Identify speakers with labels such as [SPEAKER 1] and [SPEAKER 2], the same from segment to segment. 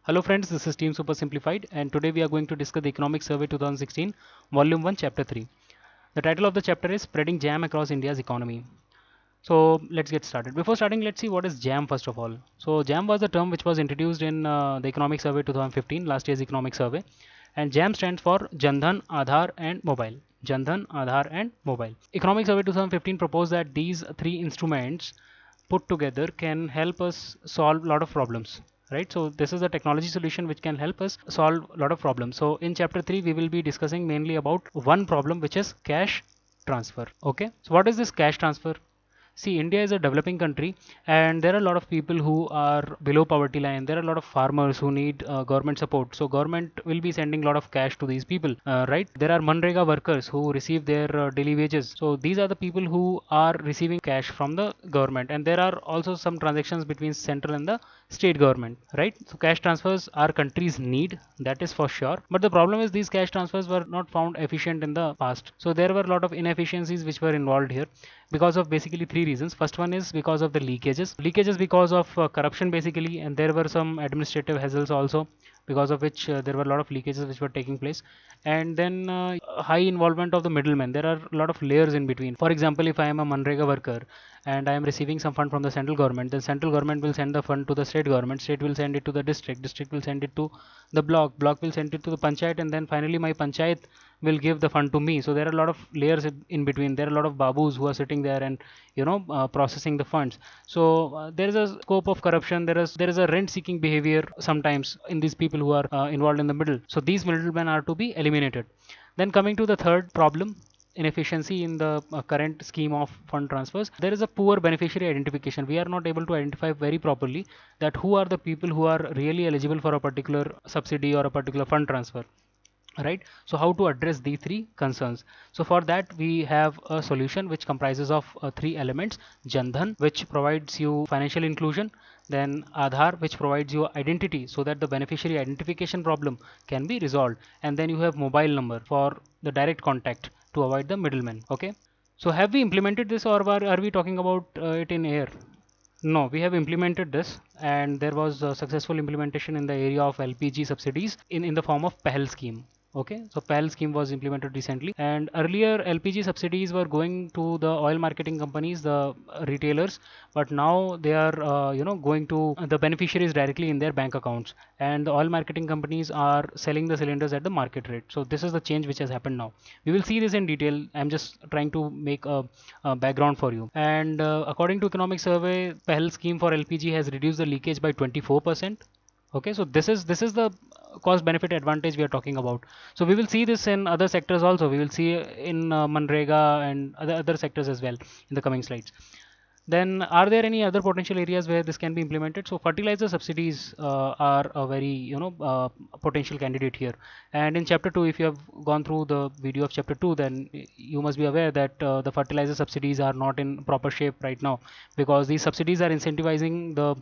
[SPEAKER 1] Hello friends, this is Team SuperSimplified and today we are going to discuss the Economic Survey 2016, Volume 1, Chapter 3. The title of the chapter is Spreading Jam Across India's Economy. So let's get started. Before starting, let's see what is JAM first of all. So JAM was a term which was introduced in the Economic Survey 2015, last year's Economic Survey. And JAM stands for Jandhan, Aadhaar and Mobile. Jandhan, Aadhaar and Mobile. Economic Survey 2015 proposed that these three instruments put together can help us solve a lot of problems, right? So this is a technology solution which can help us solve a lot of problems. So in chapter 3 we will be discussing mainly about one problem, which is cash transfer. Okay, so what is this cash transfer? See, India is a developing country, and there are a lot of people who are below poverty line. There are a lot of farmers who need government support. So government will be sending a lot of cash to these people, right? There are Manrega workers who receive their daily wages. So these are the people who are receiving cash from the government, and there are also some transactions between central and the state government, right? So cash transfers our countries need, that is for sure. But the problem is these cash transfers were not found efficient in the past. So there were a lot of inefficiencies which were involved here because of basically three reasons. First one is because of the leakages because of corruption basically, and there were some administrative hassles also, because of which there were a lot of leakages which were taking place. And then high involvement of the middlemen. There are a lot of layers in between. For example, if I am a Manrega worker and I am receiving some fund from the central government, then central government will send the fund to the state will send it to the district will send it to the block will send it to the panchayat, and then finally my panchayat will give the fund to me. So there are a lot of layers in between. There are a lot of babus who are sitting there and processing the funds. So there is a scope of corruption. There is a rent seeking behavior sometimes in these people who are involved in the middle. So these middlemen are to be eliminated. Then coming to the third problem, inefficiency in the current scheme of fund transfers, there is a poor beneficiary identification. We are not able to identify very properly that who are the people who are really eligible for a particular subsidy or a particular fund transfer, right? So how to address these three concerns? So for that we have a solution which comprises of three elements: Jandhan, which provides you financial inclusion; then Aadhaar, which provides you identity so that the beneficiary identification problem can be resolved; and then you have mobile number for the direct contact to avoid the middleman. Okay, so have we implemented this, or are we talking about it in air? No, we have implemented this, and there was a successful implementation in the area of LPG subsidies in the form of PEHL scheme. Okay, so PEHL scheme was implemented recently, and earlier LPG subsidies were going to the oil marketing companies, the retailers, but now they are going to the beneficiaries directly in their bank accounts, and the oil marketing companies are selling the cylinders at the market rate. So this is the change which has happened now. We will see this in detail. I'm just trying to make a background for you. And according to economic survey, PEHL scheme for LPG has reduced the leakage by 24%. Okay, so this is the cost benefit advantage we are talking about. So we will see this in other sectors also. We will see in Manrega and other sectors as well in the coming slides. Then are there any other potential areas where this can be implemented? So fertilizer subsidies are a very potential candidate here. And in chapter 2, if you have gone through the video of chapter 2, then you must be aware that the fertilizer subsidies are not in proper shape right now, because these subsidies are incentivizing the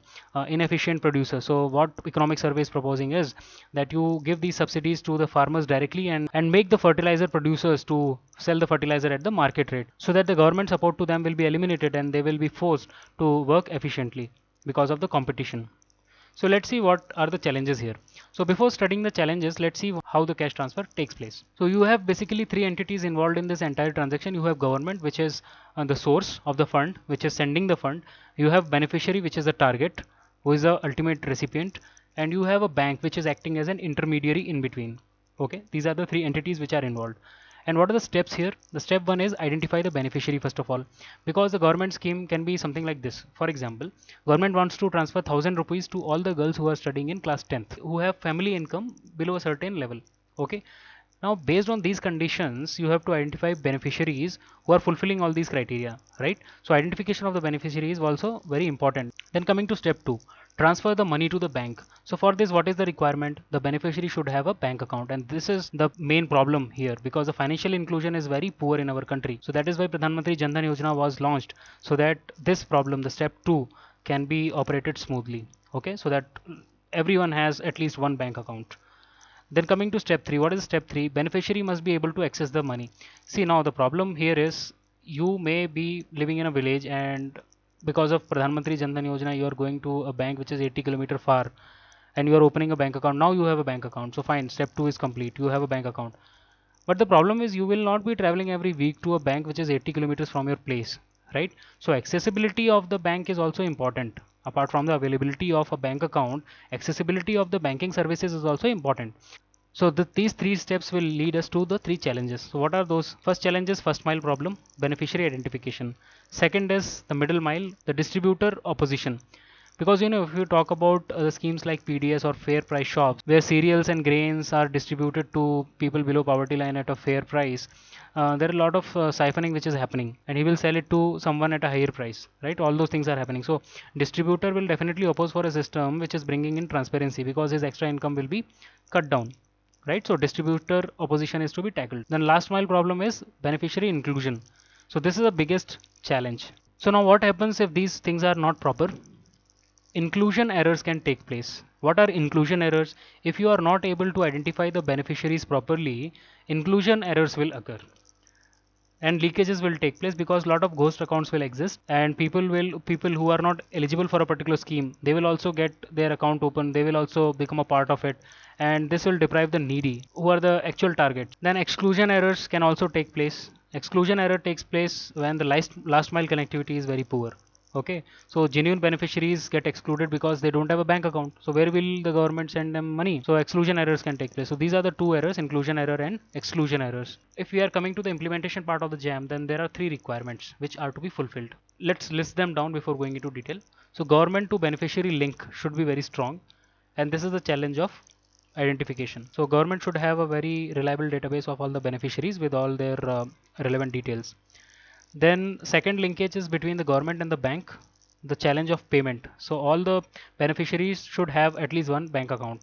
[SPEAKER 1] inefficient producers. So what economic survey is proposing is that you give these subsidies to the farmers directly, and make the fertilizer producers to sell the fertilizer at the market rate, so that the government support to them will be eliminated and they will be forced to work efficiently because of the competition. So let's see what are the challenges here. So before studying the challenges, let's see how the cash transfer takes place. So you have basically three entities involved in this entire transaction. You have government, which is the source of the fund, which is sending the fund. You have beneficiary, which is the target, who is the ultimate recipient, and you have a bank which is acting as an intermediary in between. Okay, these are the three entities which are involved. And what are the steps here? The step one is identify the beneficiary first of all, because the government scheme can be something like this. For example, government wants to transfer 1000 rupees to all the girls who are studying in class 10th, who have family income below a certain level. Okay, now based on these conditions, you have to identify beneficiaries who are fulfilling all these criteria, right? So identification of the beneficiary is also very important. Then coming to step 2, transfer the money to the bank. So for this, what is the requirement? The beneficiary should have a bank account, and this is the main problem here, because the financial inclusion is very poor in our country. So that is why Pradhan Mantri Jan Dhan Yojana was launched, so that this problem, the step 2, can be operated smoothly. Okay, so that everyone has at least one bank account. Then coming to step 3, what is step 3? Beneficiary must be able to access the money. See, now the problem here is you may be living in a village, and because of Pradhan Mantri Jan Dhan Yojana, you are going to a bank which is 80 km far, and you are opening a bank account. Now you have a bank account, so fine, step 2 is complete, you have a bank account. But the problem is you will not be traveling every week to a bank which is 80 kilometers from your place, right? So accessibility of the bank is also important. Apart from the availability of a bank account, accessibility of the banking services is also important. So these three steps will lead us to the three challenges. So what are those? First challenge is first mile problem, beneficiary identification. Second is the middle mile, the distributor opposition. Because if you talk about the schemes like PDS or fair price shops, where cereals and grains are distributed to people below poverty line at a fair price, there are a lot of siphoning which is happening, and he will sell it to someone at a higher price, right? All those things are happening. So distributor will definitely oppose for a system which is bringing in transparency, because his extra income will be cut down, right? So distributor opposition is to be tackled. Then last mile problem is beneficiary inclusion. So this is the biggest challenge. So now what happens if these things are not proper? Inclusion errors can take place. What are inclusion errors? If you are not able to identify the beneficiaries properly, inclusion errors will occur and leakages will take place, because a lot of ghost accounts will exist, and people who are not eligible for a particular scheme, they will also get their account open, they will also become a part of it, and this will deprive the needy who are the actual target. Then exclusion errors can also take place. Exclusion error takes place when the last mile connectivity is very poor. Okay, so genuine beneficiaries get excluded because they don't have a bank account. So where will the government send them money? So exclusion errors can take place. So these are the two errors: inclusion error and exclusion errors. If we are coming to the implementation part of the JAM, then there are three requirements which are to be fulfilled. Let's list them down before going into detail. So government to beneficiary link should be very strong, and this is the challenge of identification. So government should have a very reliable database of all the beneficiaries with all their relevant details. Then second linkage is between the government and the bank, the challenge of payment. So all the beneficiaries should have at least one bank account.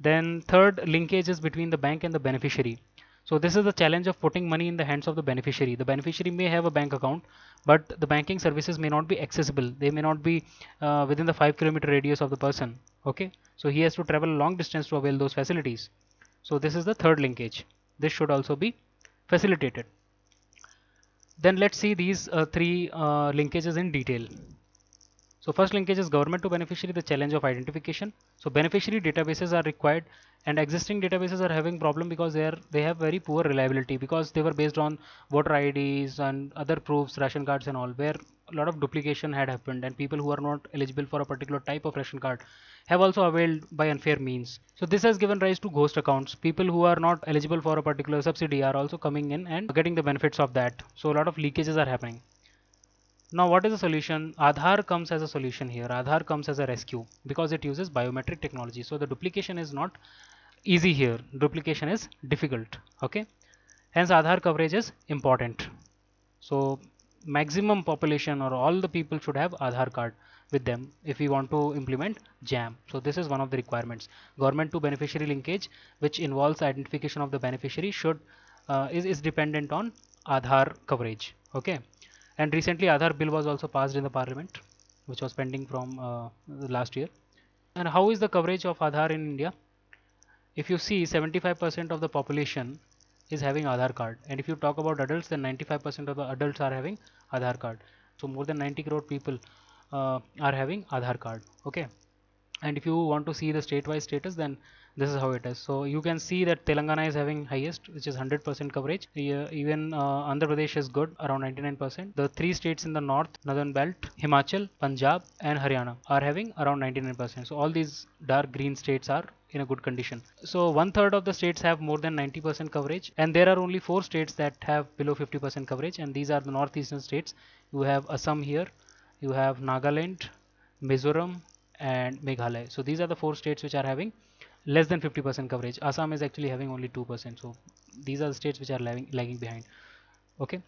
[SPEAKER 1] Then third linkage is between the bank and the beneficiary. So this is the challenge of putting money in the hands of the beneficiary. The beneficiary may have a bank account, but the banking services may not be accessible. They may not be within the 5 kilometer radius of the person. Okay, so he has to travel a long distance to avail those facilities. So this is the third linkage. This should also be facilitated. Then let's see these three linkages in detail. So first linkage is government to beneficiary, the challenge of identification. So beneficiary databases are required, and existing databases are having problem because they have very poor reliability, because they were based on voter IDs and other proofs, ration cards and all, where a lot of duplication had happened, and people who are not eligible for a particular type of ration card have also availed by unfair means. So this has given rise to ghost accounts. People who are not eligible for a particular subsidy are also coming in and getting the benefits of that. So a lot of leakages are happening. Now what is the solution? Aadhaar comes as a solution here. Aadhaar comes as a rescue because it uses biometric technology. So the duplication is not easy here. Duplication is difficult. Okay. Hence Aadhaar coverage is important. So maximum population or all the people should have Aadhaar card with them if we want to implement JAM. So this is one of the requirements. Government to beneficiary linkage, which involves identification of the beneficiary, should is dependent on Aadhaar coverage. Okay. And recently Aadhaar bill was also passed in the parliament, which was pending from the last year. And how is the coverage of Aadhaar in India? If you see, 75% of the population is having Aadhaar card, and if you talk about adults, then 95% of the adults are having Aadhaar card. So more than 90 crore people are having Aadhaar card. Okay. And if you want to see the state-wise status, then this is how it is. So you can see that Telangana is having highest, which is 100% coverage. Even Andhra Pradesh is good, around 99%. The three states in the north, northern belt, Himachal, Punjab and Haryana are having around 99%. So all these dark green states are in a good condition. So 1/3 of the states have more than 90% coverage, and there are only 4 states that have below 50% coverage, and these are the northeastern states. You have Assam here, you have Nagaland, Mizoram and Meghalaya. So these are the 4 states which are having less than 50% coverage. Assam is actually having only 2%. So these are the states which are lagging behind. Okay.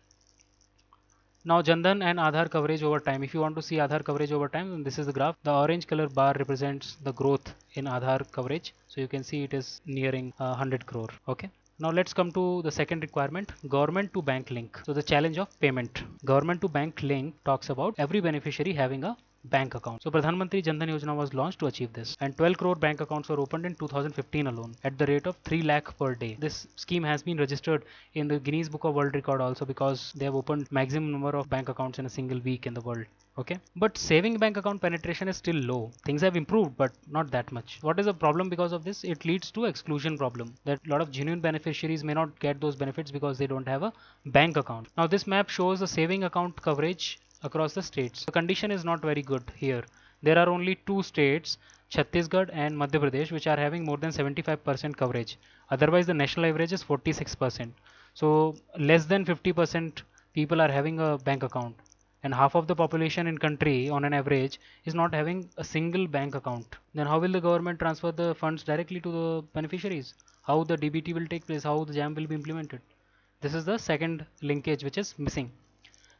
[SPEAKER 1] Now Jandan and Aadhaar coverage over time. If you want to see Aadhaar coverage over time, this is the graph. The orange color bar represents the growth in Aadhaar coverage. So you can see it is nearing 100 crore. Okay. Now let's come to the second requirement, government to bank link. So the challenge of payment. Government to bank link talks about every beneficiary having a bank account. So Pradhan Mantri Jan Dhan Yojana was launched to achieve this, and 12 crore bank accounts were opened in 2015 alone at the rate of 3 lakh per day. This scheme has been registered in the Guinness Book of World Record also because they have opened maximum number of bank accounts in a single week in the world. Okay, but saving bank account penetration is still low. Things have improved, but not that much. What is the problem because of this? It leads to exclusion problem, that a lot of genuine beneficiaries may not get those benefits because they don't have a bank account. Now this map shows the saving account coverage across the states. The condition is not very good here. There are only two states, Chhattisgarh and Madhya Pradesh, which are having more than 75% coverage. Otherwise the national average is 46%. So less than 50% people are having a bank account, and half of the population in country on an average is not having a single bank account. Then how will the government transfer the funds directly to the beneficiaries? How the DBT will take place? How the JAM will be implemented? This is the second linkage which is missing.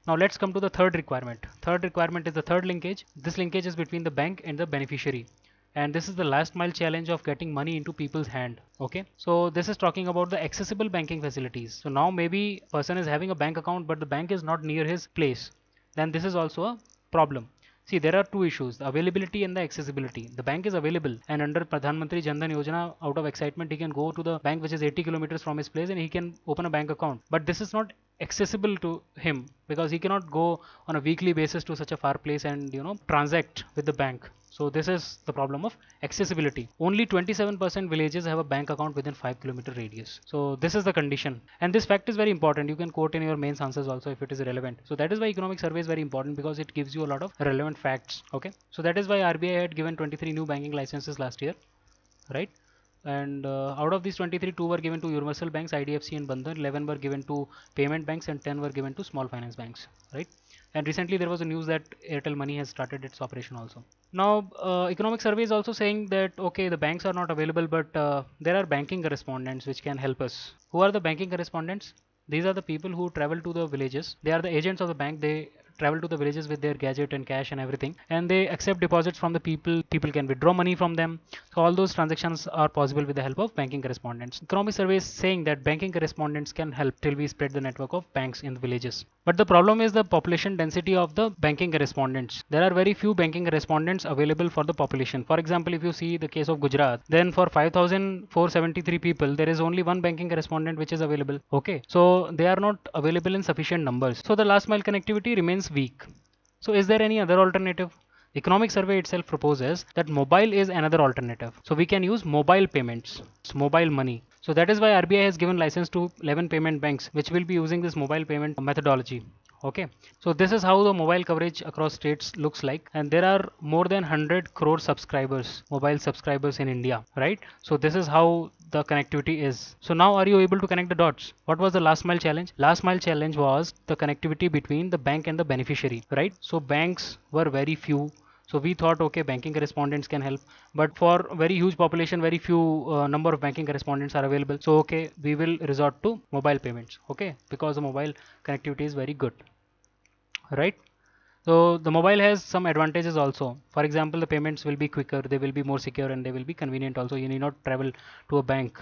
[SPEAKER 1] Now let's come to the third requirement. Third requirement is the third linkage. This linkage is between the bank and the beneficiary, and this is the last mile challenge of getting money into people's hand. Okay, so this is talking about the accessible banking facilities. So now maybe person is having a bank account but the bank is not near his place, then this is also a problem. See, there are two issues, the availability and the accessibility. The bank is available, and under Pradhan Mantri Jan Dhan Yojana, out of excitement, he can go to the bank which is 80 kilometers from his place and he can open a bank account. But this is not accessible to him because he cannot go on a weekly basis to such a far place and transact with the bank. So this is the problem of accessibility. Only 27% villages have a bank account within 5 kilometer radius. So this is the condition, and this fact is very important. You can quote in your mains answers also if it is relevant. So that is why economic survey is very important, because it gives you a lot of relevant facts. Okay, so that is why RBI had given 23 new banking licenses last year, right? And out of these 23, 2 were given to universal banks, IDFC and Bandhan, 11 were given to payment banks, and 10 were given to small finance banks, right? And recently there was a news that Airtel Money has started its operation also. Now economic survey is also saying that okay, the banks are not available, but there are banking correspondents which can help us. Who are the banking correspondents? These are the people who travel to the villages. They are the agents of the bank. They travel to the villages with their gadget and cash and everything, and they accept deposits from the people. People can withdraw money from them. So all those transactions are possible with the help of banking correspondents. Economic survey is saying that banking correspondents can help till we spread the network of banks in the villages. But the problem is the population density of the banking correspondents. There are very few banking correspondents available for the population. For example, if you see the case of Gujarat, then for 5,473 people, there is only one banking correspondent which is available. Okay, so they are not available in sufficient numbers. So the last mile connectivity remains weak. So is there any other alternative? Economic survey itself proposes that mobile is another alternative. So we can use mobile payments, mobile money. So that is why RBI has given license to 11 payment banks which will be using this mobile payment methodology. Okay, so this is how the mobile coverage across states looks like, and there are more than 100 crore subscribers, mobile subscribers in India, right? So this is how the connectivity is. So now are you able to connect the dots? What was the last mile challenge? Last mile challenge was the connectivity between the bank and the beneficiary, right? So banks were very few. So we thought, okay, banking correspondents can help, but for very huge population, very few number of banking correspondents are available. So okay, we will resort to mobile payments, okay, because the mobile connectivity is very good, right? So the mobile has some advantages also. For example, the payments will be quicker, they will be more secure, and they will be convenient also. You need not travel to a bank.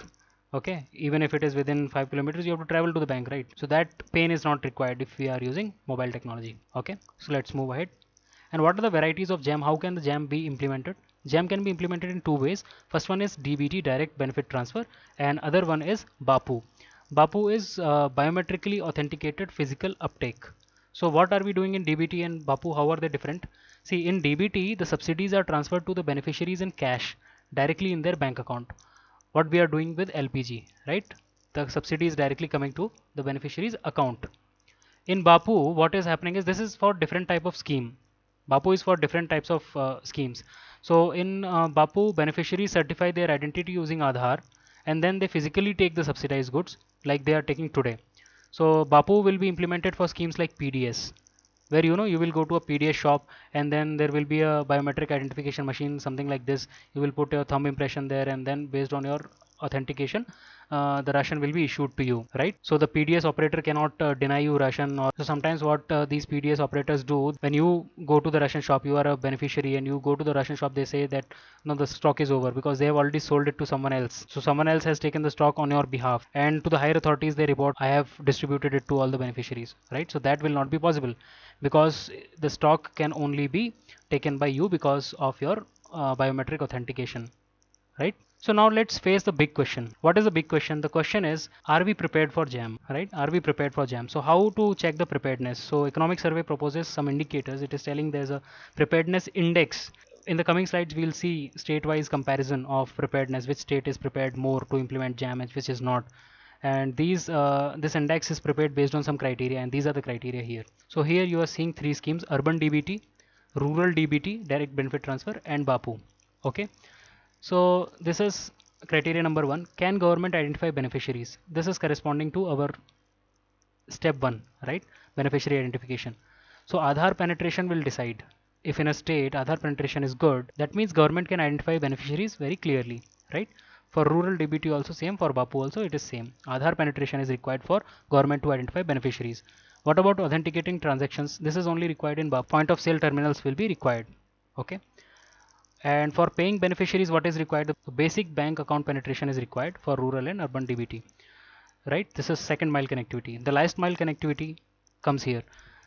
[SPEAKER 1] Okay, even if it is within 5 kilometers, you have to travel to the bank, right? So that pain is not required if we are using mobile technology. Okay, so let's move ahead. And what are the varieties of JAM? How can the JAM be implemented? JAM can be implemented in two ways. First one is DBT, direct benefit transfer, and other one is BAPU. BAPU is biometrically authenticated physical uptake. So what are we doing in DBT and BAPU? How are they different? See, in DBT, the subsidies are transferred to the beneficiaries in cash directly in their bank account. What we are doing with LPG, right? The subsidy is directly coming to the beneficiary's account. In BAPU, what is happening is this is for different type of scheme. BAPU is for different types of schemes. So in BAPU, beneficiaries certify their identity using Aadhaar, and then they physically take the subsidized goods like they are taking today. So BAPU will be implemented for schemes like PDS, where you will go to a PDS shop and then there will be a biometric identification machine, something like this. You will put your thumb impression there, and then based on your authentication, the ration will be issued to you, right? So the PDS operator cannot deny you ration. Or so sometimes what these PDS operators do, when you go to the ration shop, you are a beneficiary and you go to the ration shop, they say that no, the stock is over because they have already sold it to someone else. So someone else has taken the stock on your behalf, and to the higher authorities they report, I have distributed it to all the beneficiaries, right? So that will not be possible because the stock can only be taken by you because of your biometric authentication, right? So now let's face the big question. What is the big question? The question is, are we prepared for JAM, right? Are we prepared for JAM? So how to check the preparedness? So economic survey proposes some indicators. It is telling there's a preparedness index. In the coming slides, we'll see state-wise comparison of preparedness, which state is prepared more to implement JAM and which is not. And this index is prepared based on some criteria, and these are the criteria here. So here you are seeing three schemes: urban DBT, rural DBT, direct benefit transfer, and BAPU. Okay. So this is criteria number one. Can government identify beneficiaries? This is corresponding to our step one, right? Beneficiary identification. So Aadhaar penetration will decide. If in a state Aadhaar penetration is good, that means government can identify beneficiaries very clearly, right? For rural DBT also same, for BAPU also it is same. Aadhaar penetration is required for government to identify beneficiaries. What about authenticating transactions? This is only required in BAPU. Point of sale terminals will be required. Okay. And for paying beneficiaries, what is required? The basic bank account penetration is required for rural and urban DBT, right? This is second mile connectivity. The last mile connectivity comes here.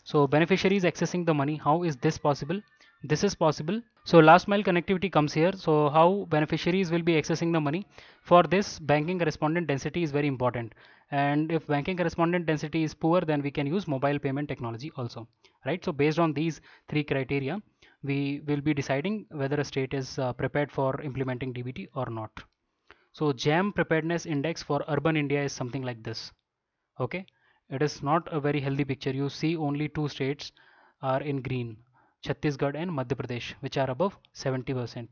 [SPEAKER 1] So beneficiaries accessing the money, how is this possible? This is possible. So last mile connectivity comes here. So how beneficiaries will be accessing the money? For this, banking correspondent density is very important. And if banking correspondent density is poor, then we can use mobile payment technology also, right? So based on these three criteria, we will be deciding whether a state is prepared for implementing DBT or not. So JAM preparedness index for urban India is something like this. Okay, it is not a very healthy picture. You see only two states are in green, Chhattisgarh and Madhya Pradesh, which are above 70%.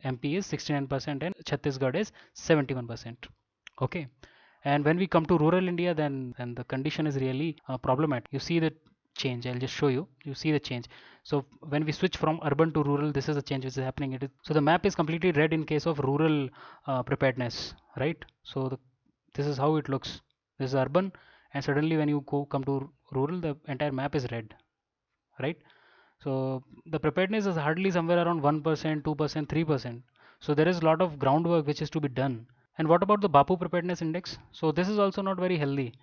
[SPEAKER 1] MP is 69% and Chhattisgarh is 71%. Okay, and when we come to rural India, then the condition is really problematic. You see the change. I'll just show you. You see the change. So when we switch from urban to rural, this is the change which is happening. So the map is completely red in case of rural preparedness, right? So this is how it looks. This is urban, and suddenly when you come to rural, the entire map is red, right? So the preparedness is hardly somewhere around 1%, 2%, 3%. So there is a lot of groundwork which is to be done. And what about the BAPU preparedness index? So this is also not very healthy,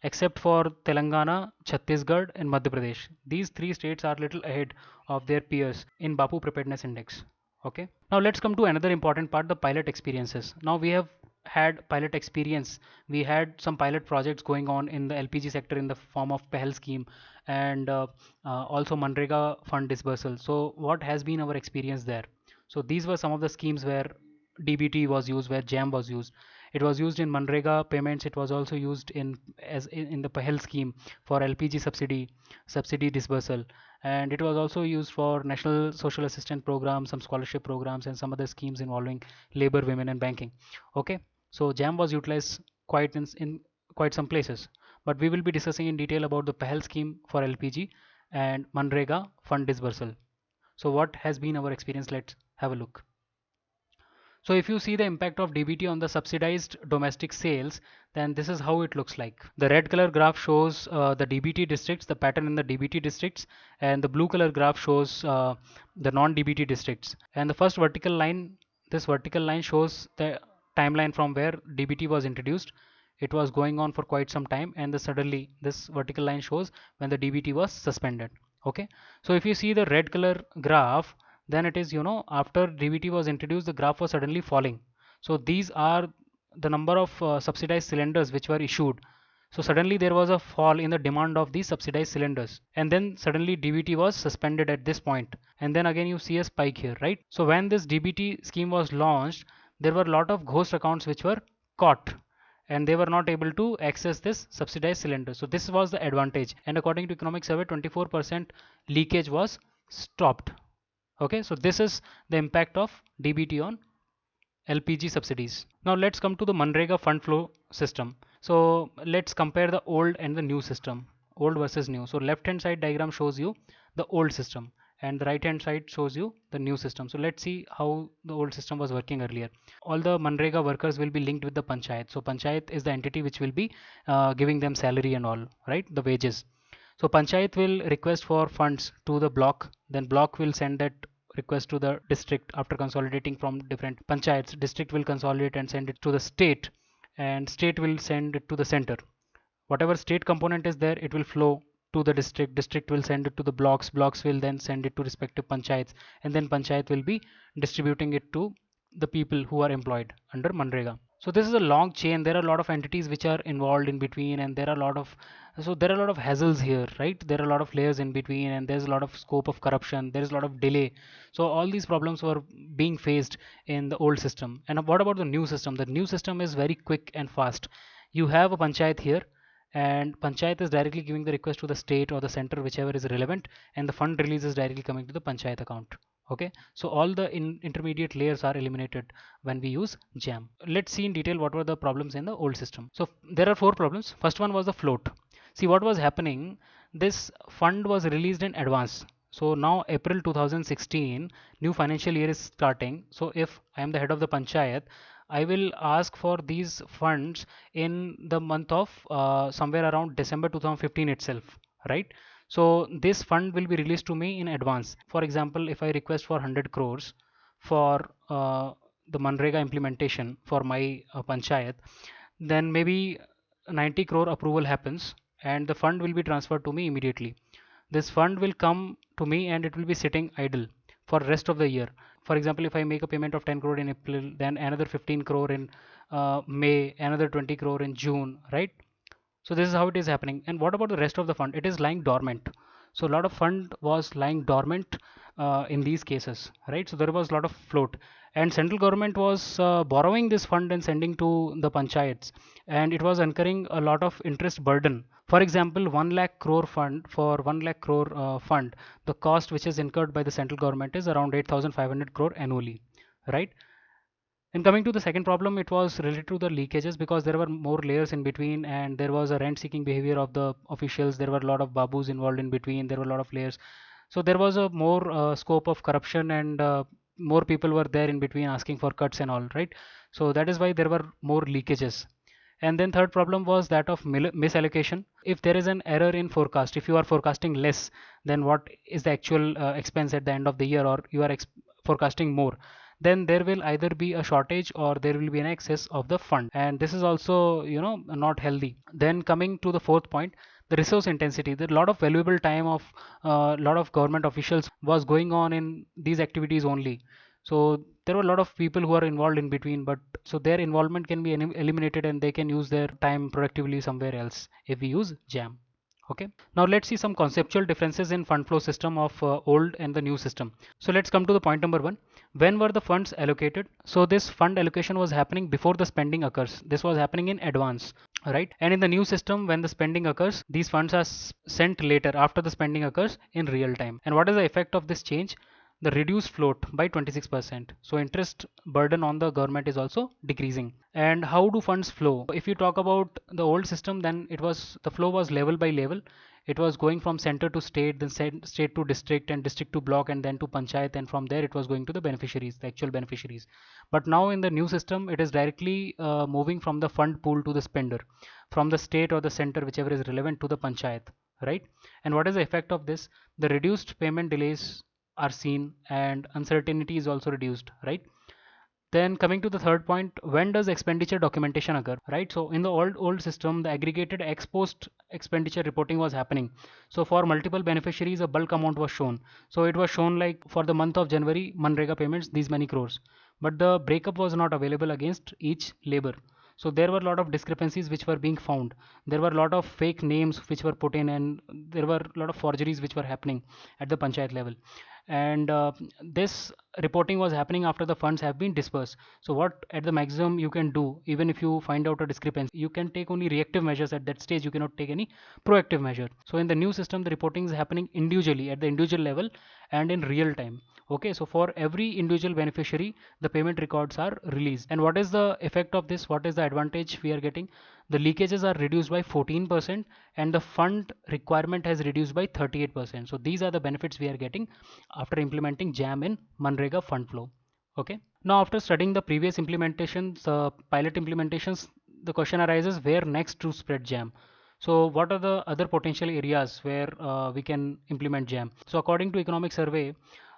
[SPEAKER 1] except for Telangana, Chhattisgarh, and Madhya Pradesh. These three states are little ahead of their peers in BAPU preparedness index. Okay. Now let's come to another important part, the pilot experiences. Now we have had pilot experience. We had some pilot projects going on in the LPG sector in the form of PEHL scheme and also Manrega fund dispersal. So what has been our experience there? So these were some of the schemes where DBT was used, where JAM was used. It was used in Manrega payments. It was also used in the PEHL scheme for LPG subsidy dispersal, and it was also used for National Social Assistance Program, some scholarship programs, and some other schemes involving labor, women, and banking. Okay, so JAM was utilized quite in quite some places, but we will be discussing in detail about the PEHL scheme for LPG and Manrega fund dispersal. So what has been our experience? Let's have a look. So if you see the impact of DBT on the subsidized domestic sales, then this is how it looks like. The red color graph shows the DBT districts, the pattern in the DBT districts, and the blue color graph shows the non-DBT districts. And the first vertical line, this vertical line shows the timeline from where DBT was introduced. It was going on for quite some time, and suddenly this vertical line shows when the DBT was suspended. Okay, so if you see the red color graph, then it is, after DBT was introduced, the graph was suddenly falling. So these are the number of subsidized cylinders which were issued. So suddenly there was a fall in the demand of these subsidized cylinders, and then suddenly DBT was suspended at this point, and then again you see a spike here, right? So when this DBT scheme was launched, there were a lot of ghost accounts which were caught, and they were not able to access this subsidized cylinder. So this was the advantage, and according to economic survey, 24% leakage was stopped. Okay, so this is the impact of DBT on LPG subsidies. Now let's come to the Manrega fund flow system. So let's compare the old and the new system, old versus new. So left hand side diagram shows you the old system, and the right hand side shows you the new system. So let's see how the old system was working earlier. All the Manrega workers will be linked with the panchayat. So panchayat is the entity which will be giving them salary and all, right, the wages. So panchayat will request for funds to the block, then block will send that request to the district. After consolidating from different panchayats, district will consolidate and send it to the state, and state will send it to the center. Whatever state component is there, it will flow to the district. District will send it to the blocks. Blocks will then send it to respective panchayats, and then panchayat will be distributing it to the people who are employed under Manrega. So this is a long chain. There are a lot of entities which are involved in between, and there are a lot of hassles here, right? There are a lot of layers in between, and there's a lot of scope of corruption. There is a lot of delay. So all these problems were being faced in the old system. And what about the new system? The new system is very quick and fast. You have a panchayat here, and panchayat is directly giving the request to the state or the center, whichever is relevant, and the fund release is directly coming to the panchayat account. Okay, so all the intermediate layers are eliminated when we use JAM. Let's see in detail what were the problems in the old system. So there are 4 problems. First one was the float. See what was happening. This fund was released in advance. So now April 2016, new financial year is starting. So if I am the head of the panchayat, I will ask for these funds in the month of somewhere around December 2015 itself, right? So this fund will be released to me in advance. For example, if I request for 100 crores for the Manrega implementation for my panchayat, then maybe 90 crore approval happens, and the fund will be transferred to me immediately. This fund will come to me and it will be sitting idle for rest of the year. For example, if I make a payment of 10 crore in April, then another 15 crore in May, another 20 crore in June, right? So this is how it is happening. And what about the rest of the fund? It is lying dormant. So a lot of fund was lying dormant in these cases, right? So there was a lot of float, and central government was borrowing this fund and sending to the panchayats, and it was incurring a lot of interest burden. For example, 1 lakh crore fund, for 1 lakh crore fund, the cost which is incurred by the central government is around 8,500 crore annually, right? And coming to the second problem, it was related to the leakages, because there were more layers in between, and there was a rent seeking behavior of the officials. There were a lot of babus involved in between. There were a lot of layers. So there was a more scope of corruption, and more people were there in between asking for cuts and all, right? So that is why there were more leakages. And then third problem was that of misallocation. If there is an error in forecast, if you are forecasting less than what is the actual expense at the end of the year, or you are forecasting more, then there will either be a shortage or there will be an excess of the fund, and this is also, not healthy. Then coming to the fourth point, the resource intensity. There a lot of valuable time of a lot of government officials was going on in these activities only. So there were a lot of people who are involved in between, but so their involvement can be eliminated, and they can use their time productively somewhere else if we use JAM. Okay, now let's see some conceptual differences in fund flow system of old and the new system. So let's come to the point number 1. When were the funds allocated? So this fund allocation was happening before the spending occurs. This was happening in advance, right? And in the new system, when the spending occurs, these funds are sent later after the spending occurs in real time. And what is the effect of this change? The reduced float by 26%. So interest burden on the government is also decreasing. And how do funds flow? If you talk about the old system, then the flow was level by level. It was going from center to state, then state to district, and district to block, and then to panchayat, and from there it was going to the beneficiaries, the actual beneficiaries. But now in the new system, it is directly moving from the fund pool to the spender, from the state or the center, whichever is relevant, to the panchayat, right? And what is the effect of this? The reduced payment delays are seen, and uncertainty is also reduced, right? Then coming to the third point, when does expenditure documentation occur, right? So in the old system, the aggregated ex post expenditure reporting was happening. So for multiple beneficiaries, a bulk amount was shown. So it was shown like for the month of January, Manrega payments, these many crores, but the breakup was not available against each labor. So there were a lot of discrepancies which were being found. There were a lot of fake names which were put in, and there were a lot of forgeries which were happening at the panchayat level. And this reporting was happening after the funds have been dispersed. So what at the maximum you can do, even if you find out a discrepancy, you can take only reactive measures at that stage. You cannot take any proactive measure. So in the new system, the reporting is happening individually at the individual level and in real time. Okay, so for every individual beneficiary, the payment records are released. And what is the effect of this? What is the advantage we are getting? the leakages are reduced by 14% and the fund requirement has reduced by 38%. So these are the benefits we are getting after implementing JAM in Manrega fund flow. Okay. Now after studying the previous implementations, pilot implementations, the question arises where next to spread JAM. So what are the other potential areas where we can implement JAM? So according to economic survey,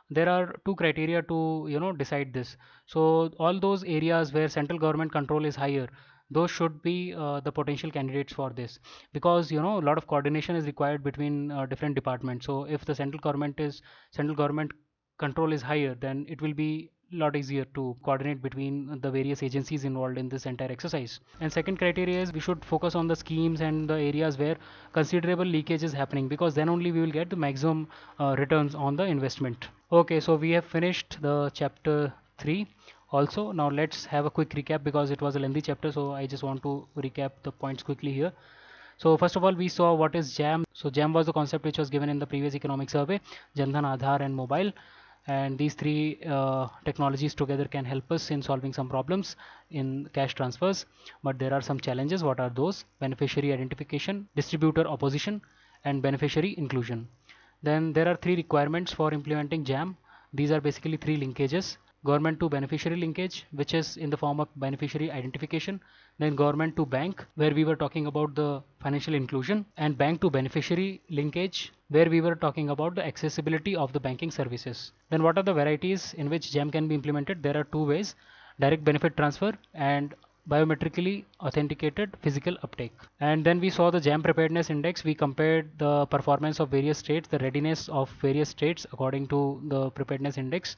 [SPEAKER 1] there are two criteria to decide this. So all those areas where central government control is higher, those should be the potential candidates for this, because a lot of coordination is required between different departments. So if the central government control is higher, then it will be a lot easier to coordinate between the various agencies involved in this entire exercise. And second criteria is we should focus on the schemes and the areas where considerable leakage is happening, because then only we will get the maximum returns on the investment. Okay, so we have finished the chapter 3 also. Now let's have a quick recap, because it was a lengthy chapter, so I just want to recap the points quickly here. So first of all, we saw what is JAM. So JAM was the concept which was given in the previous economic survey: Jan Dhan, Aadhaar and mobile. And these three technologies together can help us in solving some problems in cash transfers. But there are some challenges. What are those? Beneficiary identification, distributor opposition, and beneficiary inclusion. Then there are three requirements for implementing JAM. These are basically three linkages: government to beneficiary linkage, which is in the form of beneficiary identification; then government to bank, where we were talking about the financial inclusion; and bank to beneficiary linkage, where we were talking about the accessibility of the banking services. Then what are the varieties in which JAM can be implemented? There are two ways: direct benefit transfer and biometrically authenticated physical uptake. And then we saw the JAM preparedness index. We compared the performance of various states, the readiness of various states according to the preparedness index.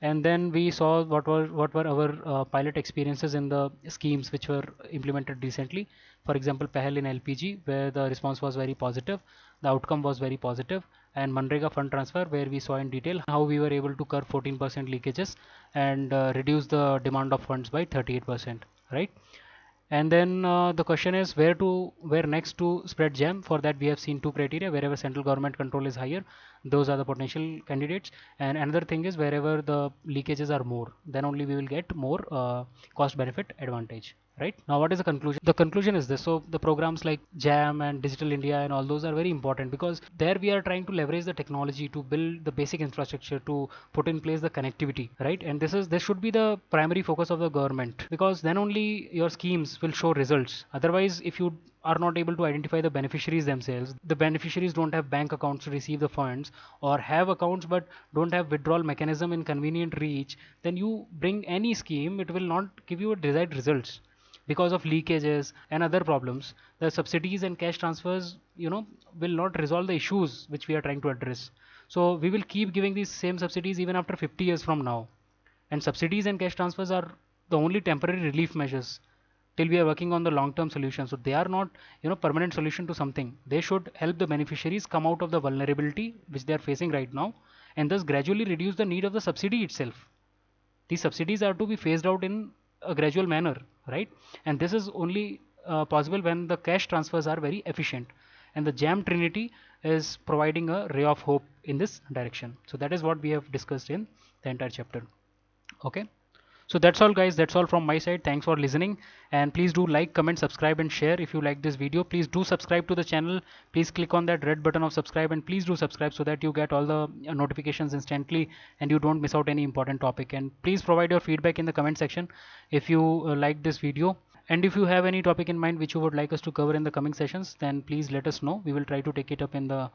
[SPEAKER 1] And then we saw what were our pilot experiences in the schemes which were implemented recently. For example, Pahal in LPG, where the response was very positive, the outcome was very positive, and Manrega fund transfer, where we saw in detail how we were able to curb 14% leakages and reduce the demand of funds by 38%, right? And then the question is where next to spread JAM. For that we have seen two criteria: wherever central government control is higher, those are the potential candidates. And another thing is wherever the leakages are more, then only we will get more cost benefit advantage. Right now, what is the conclusion? The conclusion is this: so the programs like JAM and Digital India and all those are very important, because there we are trying to leverage the technology to build the basic infrastructure, to put in place the connectivity, right? And this should be the primary focus of the government, because then only your schemes will show results. Otherwise, if you are not able to identify the beneficiaries themselves, the beneficiaries don't have bank accounts to receive the funds, or have accounts but don't have withdrawal mechanism in convenient reach, then you bring any scheme, it will not give you a desired results because of leakages and other problems. The subsidies and cash transfers will not resolve the issues which we are trying to address. So we will keep giving these same subsidies even after 50 years from now, and subsidies and cash transfers are the only temporary relief measures till we are working on the long term solution. So they are not permanent solution to something. They should help the beneficiaries come out of the vulnerability which they are facing right now, and thus gradually reduce the need of the subsidy itself. These subsidies are to be phased out in a gradual manner, right? And this is only possible when the cash transfers are very efficient, and the JAM Trinity is providing a ray of hope in this direction. So that is what we have discussed in the entire chapter. Okay, so that's all guys, that's all from my side. Thanks for listening, and please do like, comment, subscribe and share if you like this video. Please do subscribe to the channel. Please click on that red button of subscribe, and please do subscribe so that you get all the notifications instantly and you don't miss out any important topic. And please provide your feedback in the comment section if you like this video. And if you have any topic in mind which you would like us to cover in the coming sessions, then please let us know. We will try to take it up in the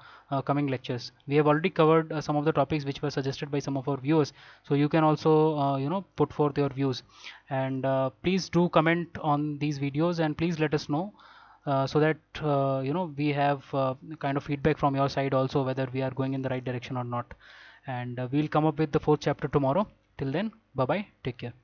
[SPEAKER 1] coming lectures. We have already covered some of the topics which were suggested by some of our viewers, so you can also put forth your views. And please do comment on these videos, and please let us know so that we have kind of feedback from your side also, whether we are going in the right direction or not. And we'll come up with the fourth chapter tomorrow. Till then, bye bye, take care.